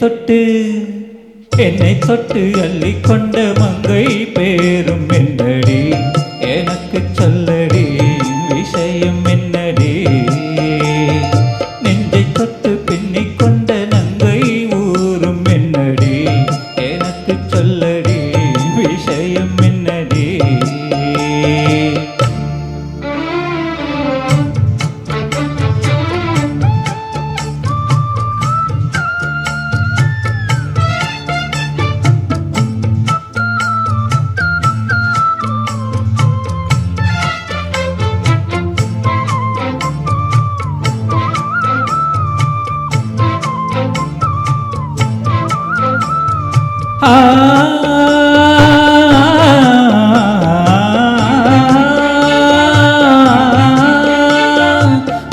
தொட்டு என்னை தொட்டு அள்ளிக்கொண்ட மங்கை பேரும் என்னடி எனக்கு சொல்லடி விஷயம் என்னடி நெஞ்சை தொட்டு பின்னிக் கொண்ட நங்கை ஊரும் என்னடி எனக்கு சொல்லடி விஷயம் என்னடி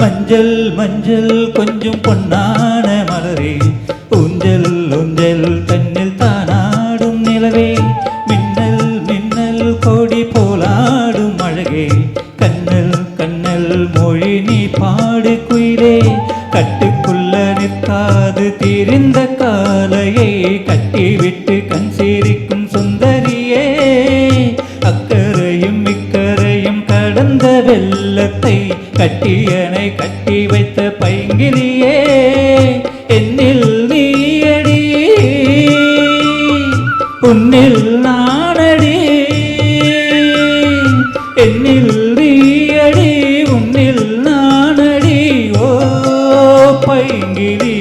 மஞ்சள் மஞ்சள் கொஞ்சம் பொன்னான மலரே ஊஞ்சல் ஊஞ்சல் தன்னில் தானாடும் நிலவே மின்னல் மின்னல் கோடி போலாடும் அழகே கண்ணல் கண்ணல் மொழி நீ பாடு குயிலே கட்டுக்குள்ள நிற்காது தீரிந்த காலையை கட்டிவிட்டு கண் சீரிக்கும் சுந்தரியே அக்கரையும் இக்கரையும் கடந்த வெள்ளத்தை கட்டியனை கட்டி வைத்த பைங்கிலியே என்னில் நீயடி உன்னில் நானடி என்னில் நீயடி உன்னில் நானடி ஓ பைங்கிலி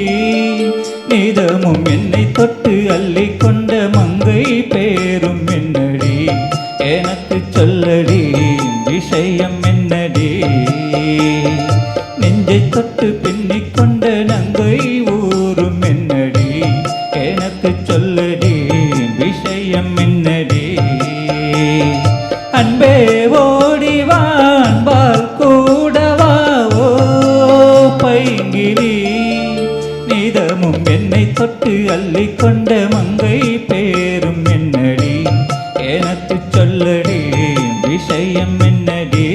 நிதமும் என்னை தொட்டு அள்ளிக்கொண்ட மங்கை பேரும் என்னடி எனக்கு சொல்லடி விஷயம் என்னடி நெஞ்சை தொட்டு பின்னிக் கொண்ட நங்கை ஊரும் என்னடி எனக்கு சொல்லடி விஷயம் என்னடி அன்பே ஓடிவான்பால் கூடவா ஓ பைங்கிலி நிதமும் என்னை தொட்டு அள்ளிக்கொண்ட மங்கை பேரும் என்னடி எனக்கு சொல்லடி விஷயம் என்னடி